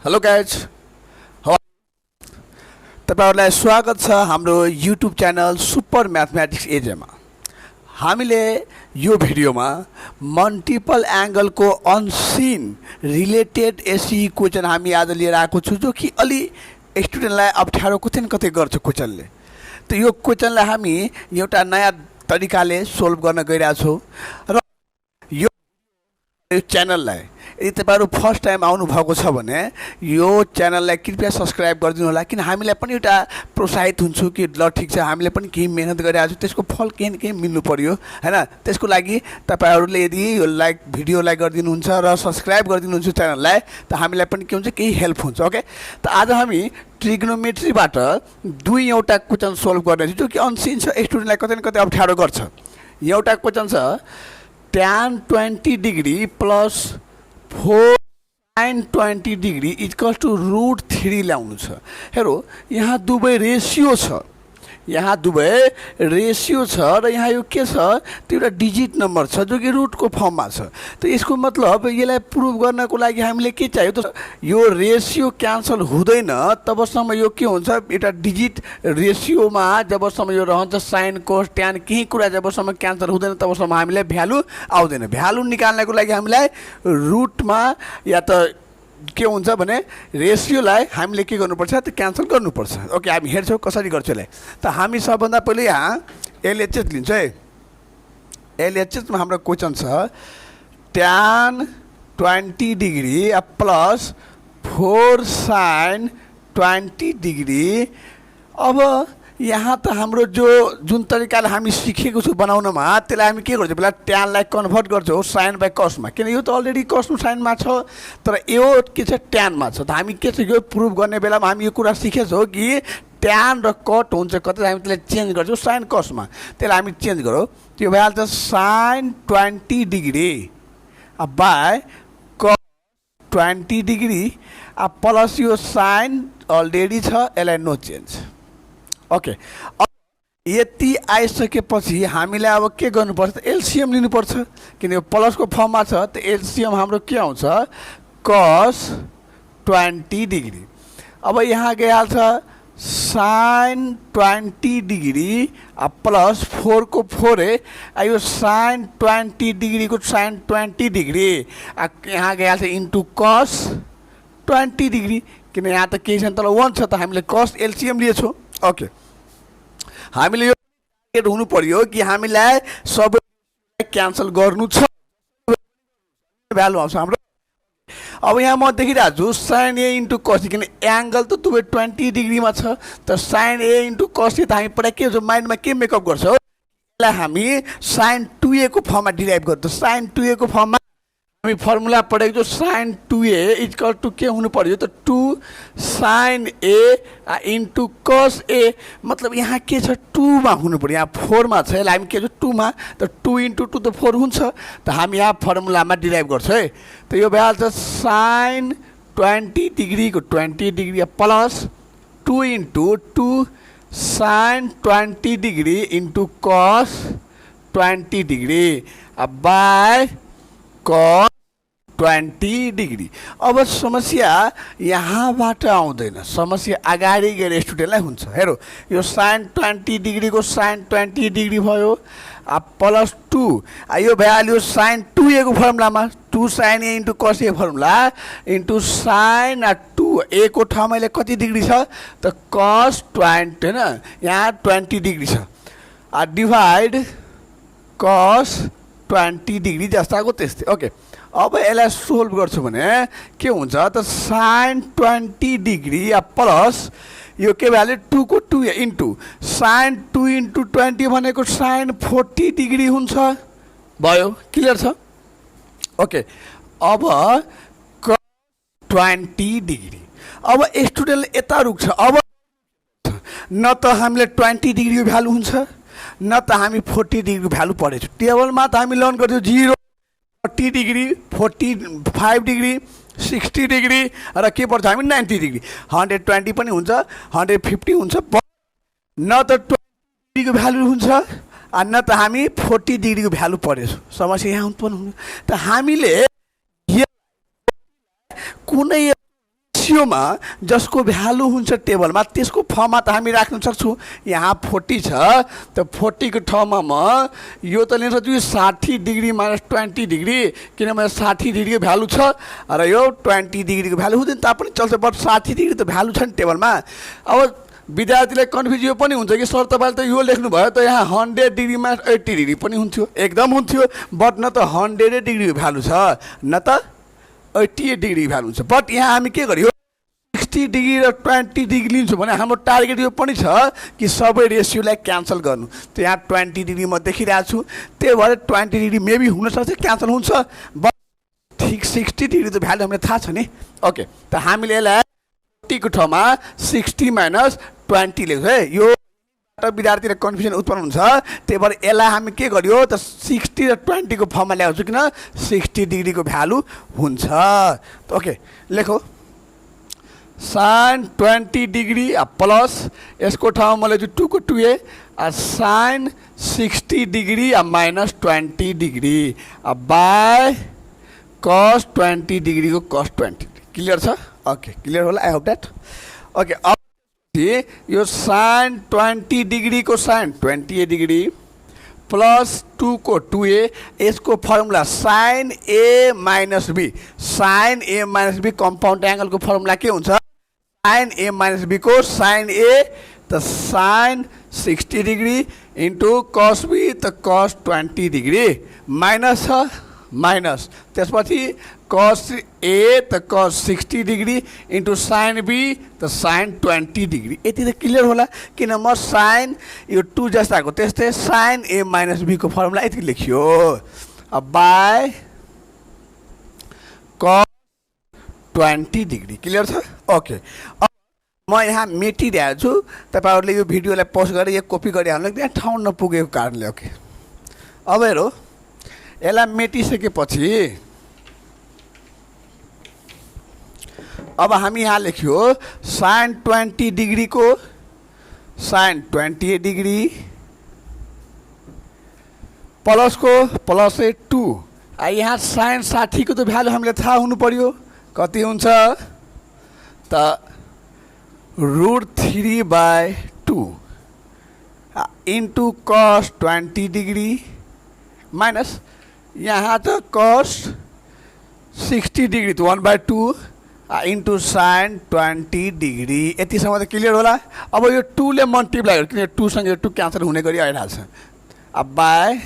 Hello guys, तपाईहरुलाई स्वागत छ हाम्रो युट्युब च्यानल सुपर म्याथमेटिक्स एजेमा। हामीले यो भिडियोमा मल्टिपल एंगलको अनसिन रिलेटेड एसी क्वेशन हामी आज लिएर आएको छु, जो कि अलि स्टुडेन्टलाई अप्ठ्यारो कतै गर्छ क्वेशनले। त यो क्वेशनलाई हामी एउटा नयाँ तरिकाले सोल्भ गर्न गइरहेका छौं र यो च्यानललाई यदि तपाईहरु फर्स्ट टाइम आउनु भएको छ भने यो च्यानललाई कृपया सब्स्क्राइब गरिदिनु होला, किन हामीलाई पनि एउटा प्रोत्साहित हुन्छु कि ल ठीक छ हामीले पनि केही मेहनत गरिरहेका छौं, त्यसको फल केही न केही मिल्नु पर्यो हैन। त्यसको लागि तपाईहरुले यदि यो लाइक भिडियोलाई गरिदिनुहुन्छ र सब्स्क्राइब गरिदिनुहुन्छ च्यानललाई, त हामीलाई पनि के हुन्छ, केही हेल्प हुन्छ। ओके, त आज हामी ट्रिग्नोमेट्रीबाट एउटा क्वेशन सोल्भ गर्ने छौं, जो कि अनसिन छ, स्टुडेन्टलाई कतै न कतै अप्ठ्यारो गर्छ। एउटा क्वेशन छ tan 20 degree plus 4 sin 20 degree equals to √3 ल्याउनु छ। हेरो, यहाँ दुवै रेशियो छ, यहाँ दुवै रेशियो छ र यहाँ यो के छ, त्यो एउटा डिजिट नम्बर छ जो कि रुटको फर्ममा छ। त यसको मतलब यसलाई प्रुभ गर्नको लागि हामीले के चाहियो, त यो रेशियो क्यान्सल हुँदैन तबसम्म यो के हुन्छ, एउटा डिजिट रेशियोमा जबसम्म यो रहन्छ साइन कोस ट्यान केही कुरा जबसम्म क्यान्सल हुँदैन तबसम्म हामीलाई भ्यालु आउँदैन। भ्यालु निकाल्नको लागि हामीलाई रुटमा या त के हुन्छ भने रेशियोलाई हामीले के गर्नुपर्छ, त क्यान्सल गर्नुपर्छ। ओके, हामी हेर्छौँ कसरी गर्छौँ यसलाई। त हामी सबभन्दा पहिले यहाँ एलएचएस लिन्छ है। एलएचएसमा हाम्रो क्वेशन छ tan 20 degree plus 4 sin 20 degree. अब यहाँ त हाम्रो जुन तरिकाले हामी सिकेको छु बनाउनमा, त्यसलाई हामी के गर्छौँ, पहिला ट्यानलाई कन्भर्ट गर्छौँ साइन बाई कसमा, किन यो त अलरेडी कसमा साइनमा छ, तर यो के छ ट्यानमा छ। त हामी के छ, यो प्रुभ गर्ने बेलामा हामी यो कुरा सिकेछौँ कि ट्यान र कट हुन्छ कतै, हामी त्यसलाई चेन्ज गर्छौँ साइन कसमा। त्यसलाई हामी चेन्ज गरौँ, त्यो भइहाल्छ sine 20 degree by cos 20 degree plus yo sign already छ, यसलाई नो चेन्ज। ओके, अब यति आइसकेपछि हामीलाई अब के गर्नुपर्छ, एलसीएम लिनुपर्छ, किन यो प्लसको फर्ममा छ। त एलसीएम हाम्रो के आउँछ, कस 20 डिग्री। अब यहाँ गइहाल्छ साइन 20 डिग्री प्लस 4 को 4 यो साइन 20 डिग्री को साइन 20 डिग्री यहाँ गइहाल्छ इन्टु कस 20 डिग्री, किन यहाँ त केही छैन, तल 1 छ, त हामीले कस एलसीएम लिएछौँ। ओके, हामीले यो टार्गेट हुनु पर्यो कि हामीलाई सबै क्यान्सल गर्नु छ, भ्यालु आउँछ हाम्रो। अब यहाँ म देखिरहेको छु साइन ए इन्टु कस, किन एङ्गल त दुवै 20 डिग्रीमा छ, त साइन ए इन्टु कस त हामी पहिला के हुन्छ, माइन्डमा के मेकअप गर्छौँ, यसलाई हामी साइन 2a को फर्ममा डिराइभ गर्छौँ। साइन 2a को फर्ममा हामी फर्मुला पढेको छौँ, साइन 2a इक्वल टु के हुनु पर्यो, त 2 साइन ए इन्टु कस ए, मतलब यहाँ के छ 2 मा हुनु पर्यो, यहाँ 4 मा छ, यसलाई हामी के छ 2 मा, त 2 इन्टु 2 त 4 हुन्छ। त हामी यहाँ फर्मुलामा डिराइभ गर्छौँ है। त यो भइहाल्छ साइन 20 डिग्रीको 20 degree plus 2 into 2 sine 20 degree into cos 20 degree by cos 20 degree. अब समस्या यहाँबाट आउँदैन, समस्या अगाडि गएर स्टुडेन्टलाई हुन्छ। हेरो, यो साइन 20 डिग्री को साइन 20 डिग्री भयो प्लस 2 यो भइहाल्यो साइन 2a को फर्मुलामा, 2 साइन ए इन्टु कस ए फर्मुला इन्टु साइन 2a को ठाउँमा अहिले कति डिग्री छ, त कस 20 होइन, यहाँ 20 डिग्री छ, डिभाइड कस 20 डिग्री जस्ताको त्यस्तै। ओके, अब यसलाई सोल्भ गर्छु भने के हुन्छ, त साइन 20 डिग्री प्लस यो के भइहाल्यो 2 को 2 इन्टु साइन 2 इन्टु 20 भनेको साइन 40 डिग्री हुन्छ, भयो, क्लियर छ। ओके, अब कस 20 डिग्री। अब स्टुडेन्टले यता रुक्छ, अब न त हामीले 20 डिग्रीको भ्यालु हुन्छ, न त हामी 40 डिग्रीको भ्यालु पढेछौँ। टेबलमा त हामी लर्न गर्छौँ 0 40 डिग्री 45 डिग्री 60 डिग्री र के पर्छ हामी 90 डिग्री, 120 पनि हुन्छ, 150 हुन्छ, न त 20 डिग्रीको भ्यालु हुन्छ न त हामी 40 डिग्रीको भ्यालु पढेछौँ। समस्या यहाँ उत्पन्न हुनु, त हामीले कुनै रेसियोमा जसको भ्यालु हुन्छ टेबलमा त्यसको फर्ममा त हामी राख्न सक्छौँ। यहाँ 40 छ त 40 को ठाउँमा म यो त लिन सक्छु 60 डिग्री माइनस 20 डिग्री, किनभने 60 डिग्रीको भ्यालु छ र यो 20 डिग्रीको भ्यालु हुँदैन तापनि चल्छ, बट 60 डिग्री त भ्यालु छ नि टेबलमा। अब विद्यार्थीलाई कन्फ्युज यो पनि हुन्छ कि सर तपाईँले त यो लेख्नुभयो त यहाँ 100 डिग्रीमा 80 डिग्री पनि हुन्थ्यो, एकदम हुन्थ्यो, बट न त 100 डिग्रीको भ्यालु छ न त 80 डिग्री भ्यालु हुन्छ। बट यहाँ हामी के गर्यो 60 डिग्री र 20 डिग्री लिन्छौँ भने हाम्रो टार्गेट यो पनि छ कि सबै रेसियोलाई क्यान्सल गर्नु। त यहाँ 20 डिग्री म देखिरहेको छु, त्यही भएर 20 डिग्री मेबी हुनसक्छ क्यान्सल हुन्छ, बट ठिक 60 डिग्री त भ्यालु हामीलाई थाहा छ नि। ओके, त हामीले यसलाई 40 को ठाउँमा 60 माइनस 20 लेख्छौँ है। यो विद्यार्थीलाई कन्फ्युजन उत्पन्न हुन्छ, त्यही भएर यसलाई हामी के गर्यो त 60 र 20 को फर्ममा ल्याउँछु किन 60 डिग्रीको भ्यालु हुन्छ। ओके लेखौ sin 20 डिग्री प्लस यसको ठाउँमा म लेख्छु 2 को 2a sin 60 degree minus 20 degree by cos 20 degree को cos 20। क्लियर छ? ओके क्लियर होला, आई होप द्याट। ओके अब यो sin 20 डिग्री को sin 20 डिग्री प्लस 2 को 2a यसको formula sin a minus b, sin a minus b compound एंगलको formula के हुन्छ sin a माइनस b को sin a त sin 60 degree into cos b त cos 20 डिग्री माइनस छ माइनस त्यसपछि cos a त cos 60 degree into sin b त sin 20 डिग्री। यति त क्लियर होला, किन म sin यो 2 जस्ताको त्यस्तै sin a माइनस b को फर्मुला यति लेखियो बाई cos 20 डिग्री। क्लियर छ? ओके अब म यहाँ मेटिरहेको छु, तपाईँहरूले यो भिडियोलाई पोस्ट गरेर यो कपी गरिहाल्नु, त्यहाँ ठाउँ नपुगेको कारणले। ओके अब हेरौँ यसलाई मेटिसकेपछि अब हामी यहाँ लेख्यो sin 20 डिग्री को sin 20 डिग्री प्लस को प्लस 2 यहाँ sin 60 को तो भ्यालु हामीले थाहा हुनु पर्यो कति हुन्छ त √3/2 इन्टु cos 20 डिग्री माइनस यहाँ त cos 60 डिग्री त 1/2 इन्टु sin 20 डिग्री। यतिसम्म त क्लियर होला। अब यो 2 ले मल्टिप्लाई गर्यो किन 2 सँग 2 क्यान्सल हुने गरी आइरहेको छ। अब बाई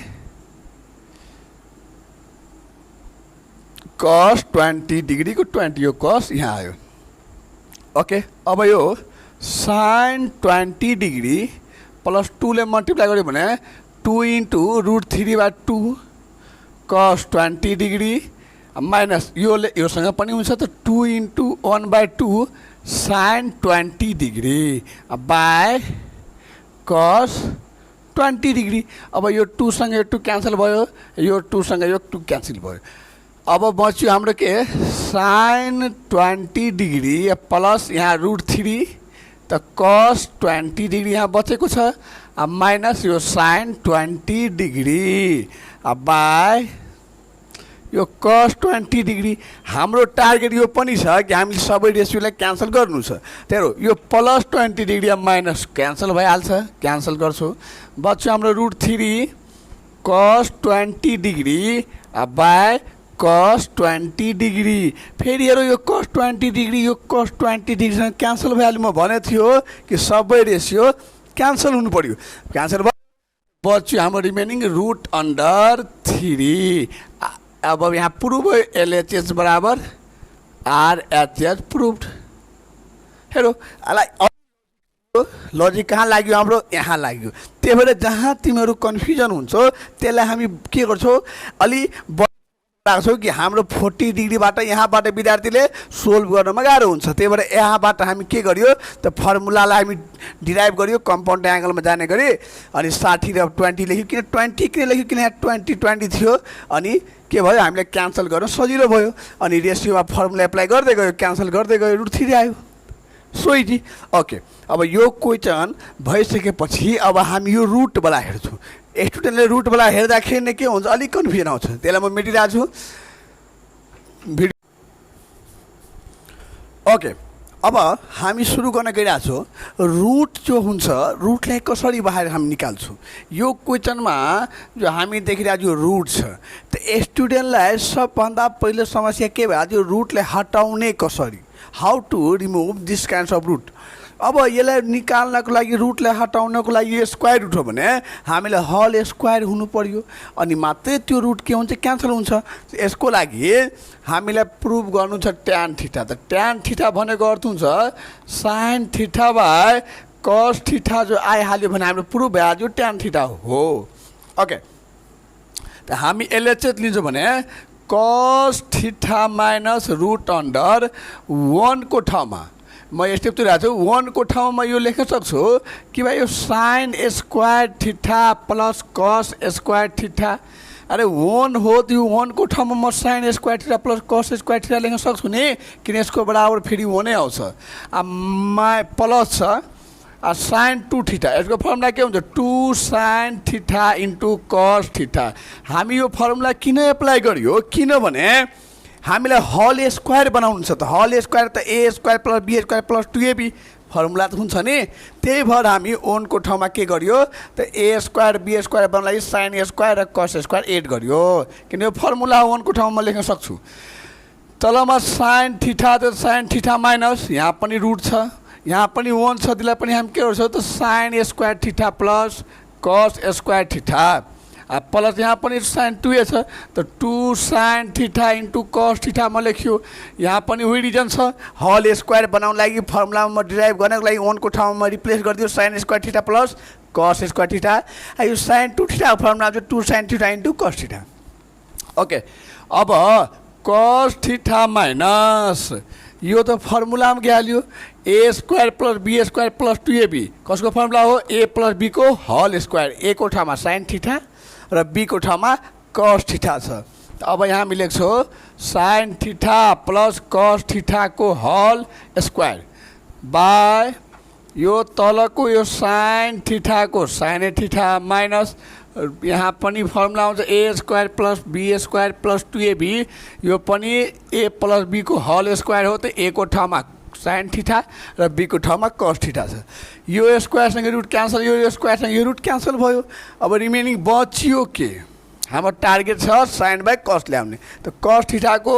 cos 20 डिग्री को 20 यो cos यहाँ आयो। ओके अब यो sin 20 डिग्री प्लस 2 ले मल्टिप्लाई गर्यो भने 2 इन्टु √3/2 cos 20 डिग्री माइनस योसँग पनि हुन्छ त 2 into 1/2 sin 20 degree by cos 20 degree. अब यो 2 सँग यो 2 क्यान्सल भयो, यो 2 सँग यो 2 क्यान्सल भयो। अब बच्यो हाम्रो के sin 20 डिग्री प्लस यहाँ √3 त cos 20 डिग्री यहाँ बचेको छ माइनस यो sin 20 डिग्री बाई यो cos 20 डिग्री। हाम्रो टार्गेट यो पनि छ कि हामीले सबै रेसियोलाई क्यान्सल गर्नु छ, त्यही हो यो प्लस 20 डिग्री माइनस क्यान्सल भइहाल्छ, क्यान्सल गर्छु बच्यो हाम्रो √3 cos 20 degree by cos 20 degree. फेरि हेरौँ यो cos 20 डिग्री यो cos 20 डिग्रीसँग क्यान्सल भइहाल्यो। म भने थियो कि सबै रेसियो क्यान्सल हुनु पर्यो, क्यान्सल बच्यो हाम्रो रिमेनिङ √3। अब यहाँ प्रुभ भयो LHS बराबर RHS प्रुभड। हेरौँ लजिक कहाँ लाग्यो हाम्रो यहाँ लाग्यो। त्यही भएर जहाँ तिमीहरू कन्फ्युजन हुन्छ त्यसलाई हामी के गर्छौँ अलि लाग्छौँ कि हाम्रो 40 डिग्रीबाट यहाँबाट विद्यार्थीले सोल्भ गर्नमा गाह्रो हुन्छ। त्यही भएर यहाँबाट हामी के गर्यो त फर्मुलालाई हामी डिराइभ गर्यो कम्पाउन्ड एङ्गलमा जाने गरी अनि 60 र 20 लेख्यो। किन 20 किन लेख्यो किन यहाँ 20 थियो अनि के भयो हामीले क्यान्सल गर्न सजिलो भयो अनि रेसियोमा फर्मुला एप्लाई गर्दै गयो क्यान्सल गर्दै गयो √3 आयो सो इजी। ओके अब यो क्वेसन भइसकेपछि अब हामी यो रुटवाला हेर्छौँ। स्टुडेन्टले रुटवाला हेर्दाखेरि नै के हुन्छ अलिक कन्फ्युजन आउँछ, त्यसलाई म मेटिरहेको छु भिडियो। ओके अब हामी सुरु गर्न गइरहेको छौँ रुट जो हुन्छ रुटलाई कसरी बाहिर हामी निकाल्छौँ यो क्वेसनमा जो हामी देखिरहेको जो रुट छ त स्टुडेन्टलाई सबभन्दा पहिलो समस्या के भयो त्यो रुटलाई हटाउने कसरी how to remove this kinds of root अब यसलाई निकाल्नको लागि रुटलाई हटाउनको लागि यो स्क्वायर रुट हो भने हामीलाई हल स्क्वायर हुनु पर्यो अनि मात्रै त्यो रुट के हुन्छ क्यान्सल हुन्छ यसको लागि हामीलाई प्रुभ गर्नु छ ट्यान थीटा त ट्यान थीटा भनेको अर्थ हुन्छ sign theta by cos theta जो आइहाल्यो भने हाम्रो प्रुभ भइहाल्यो ट्यान थीटा हो ओके त हामी यसले चाहिँ लिन्छौँ भने कस थीटा माइनस रुट अन्डर 1 को ठाउँमा म स्टेप तिरहेको छु 1 को ठाउँमा यो लेख्न सक्छु कि भाइ yo sign square theta plus cos square theta अरे 1 हो त्यो 1 को ठाउँमा म sign square theta plus cos square theta लेख्न सक्छु नि किन यसको बराबर फेरि 1 नै आउँछ प्लस छ साइन 2 थीटा यसको फर्मुला के हुन्छ 2 sine theta into cos theta हामी यो फर्मुला किन एप्लाई गरियो किनभने हामीलाई हल स्क्वायर बनाउनु छ त हल स्क्वायर त a square plus b square plus 2ab formula त हुन्छ नि त्यही भएर हामी 1 को ठाउँमा के गरियो त ए स्क्वायर बी स्क्वायर बनाउनलाई साइन स्क्वायर र कस स्क्वायर एड गरियो किन यो फर्मुला 1 को ठाउँमा लेख्न सक्छु तलमा साइन थीटा त साइन थीटा माइनस यहाँ पनि रुट छ यहाँ पनि 1 छ त्यसलाई पनि हामी के गर्छौँ त sign square theta plus cos square theta plus यहाँ पनि साइन 2a छ त 2 sine theta into cos theta म लेख्यो यहाँ पनि उही रिजन छ हल स्क्वायर बनाउन लागि फर्मुलामा डिराइभ गर्नको लागि 1 को ठाउँमा रिप्लेस गरिदियो sine square theta plus cos square theta यो साइन 2 थीटा फर्मुला चाहिँ 2 sine theta into cos theta okay अब कस थीटा माइनस यो त फर्मुलामा गइहाल्यो a square plus b square plus 2ab कसको फर्मुला हो ए प्लस बी को हल स्क्वायर ए को ठाउँमा साइन थीटा र बी को ठाउँमा कस थीटा छ अब यहाँ हामी लेख्छौँ sine theta plus cos theta को हल स्क्वायर बाई यो तलको यो साइन थीटा को साइन थीटा माइनस यहाँ पनि फर्मुला आउँछ a square plus b square plus 2ab यो पनि ए प्लस बी को हल स्क्वायर हो त ए को ठाउँमा साइन थीटा र बी को ठाउँमा कस थीटा छ यो स्क्वायरसँग रुट क्यान्सल यो स्क्वायरसँग यो रुट क्यान्सल भयो अब रिमेनिङ बचियो के हाम्रो टार्गेट छ साइन बाई कस ल्याउने त कस थीटाको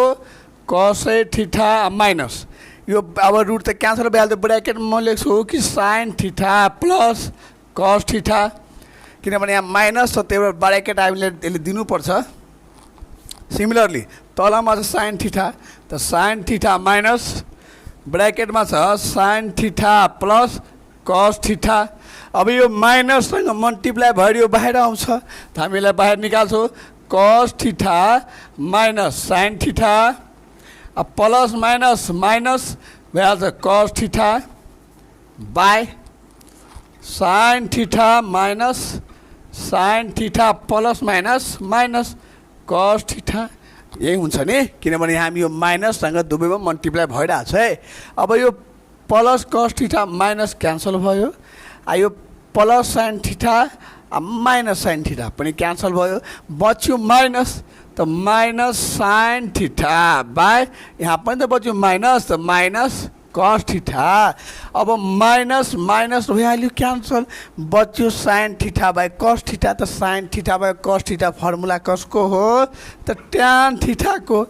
कस थीटा माइनस यो अब रुट त क्यान्सल भइहाल्यो ब्र्याकेट म लेख्छु कि sign theta plus cos theta किनभने यहाँ माइनस छ त्यही भएर ब्र्याकेट हामीले यसले दिनुपर्छ सिमिलरली तलमा छ साइन थीटा त साइन थीटा माइनस ब्र्याकेटमा छ sign theta plus cos theta अब यो माइनससँग मल्टिप्लाई भएर यो बाहिर आउँछ त हामीलाई बाहिर निकाल्छौँ cos theta minus sine theta plus minus minus भइहाल्छ cos theta by sine theta minus sine theta plus minus minus cos theta यही हुन्छ नि किनभने हामी यो माइनससँग दुवैमा मल्टिप्लाई भइरहेको छ है अब यो plus cos theta minus cancel भयो यो plus sine theta minus sine theta पनि क्यान्सल भयो बच्यो माइनस त माइनस साइन थीटा बाई यहाँ पनि त बच्यो माइनस त माइनस कस थीटा अब माइनस माइनस भइहाल्यो क्यान्सल बच्यो sine theta by cos theta त sine theta by cos theta formula कसको हो त ट्यान थीटाको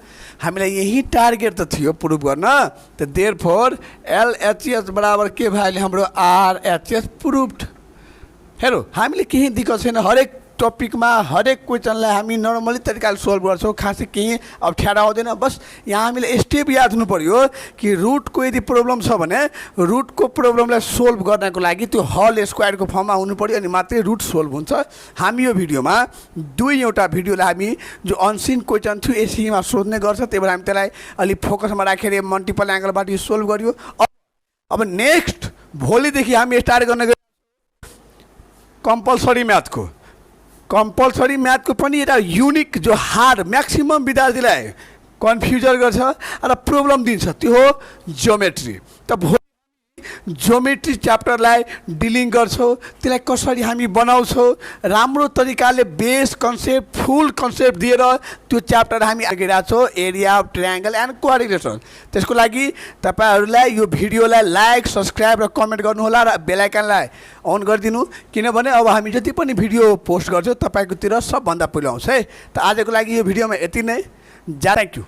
हामीलाई यही टार्गेट त थियो प्रुभ गर्न त देयरफोर एलएचएस बराबर के भइहाल्यो हाम्रो आरएचएस प्रुभड हेरौँ हामीले केही दिक्कत छैन हरेक टपिकमा हरेक क्वेसनलाई हामी नर्मली तरिकाले सोल्भ गर्छौँ खासै केही अप्ठ्यारो आउँदैन बस यहाँ हामीले स्टेप याद हुनु पर्यो कि रुटको यदि प्रब्लम छ भने रुटको प्रब्लमलाई सोल्भ गर्नको लागि त्यो हल स्क्वायरको फर्ममा हुनु पर्यो अनि मात्रै रुट सोल्भ हुन्छ हामी यो भिडियोमा दुईवटा भिडियोलाई हामी जो अनसिन क्वेसन थियो एससीमा सोध्ने गर्छ त्यही भएर हामी त्यसलाई अलिक फोकसमा राखेर मल्टिपल एङ्गलबाट यो सोल्भ गरियो अब नेक्स्ट भोलिदेखि हामी स्टार्ट गर्ने कम्पलसरी म्याथको पनि एउटा युनिक जो हार्ड म्याक्सिमम विद्यार्थीलाई कन्फ्युजन गर्छ र प्रब्लम दिन्छ त्यो हो ज्योमेट्री त ज्योमेट्री च्याप्टरलाई डिलिङ गर्छौँ, त्यसलाई कसरी हामी बनाउँछौँ, राम्रो तरिकाले बेस कन्सेप्ट फुल कन्सेप्ट दिएर त्यो च्याप्टर हामी आइरहेको छौँ, area of triangle and coordination. त्यसको लागि तपाईँहरूलाई यो भिडियोलाई लाइक सब्सक्राइब र कमेन्ट गर्नुहोला र बेल आइकनलाई अन गरिदिनु, किनभने अब हामी जति पनि भिडियो पोस्ट गर्छौँ तपाईँकोतिर सबभन्दा पहिला आउँछ है। त आजको लागि यो भिडियोमा यति नै। Thank you.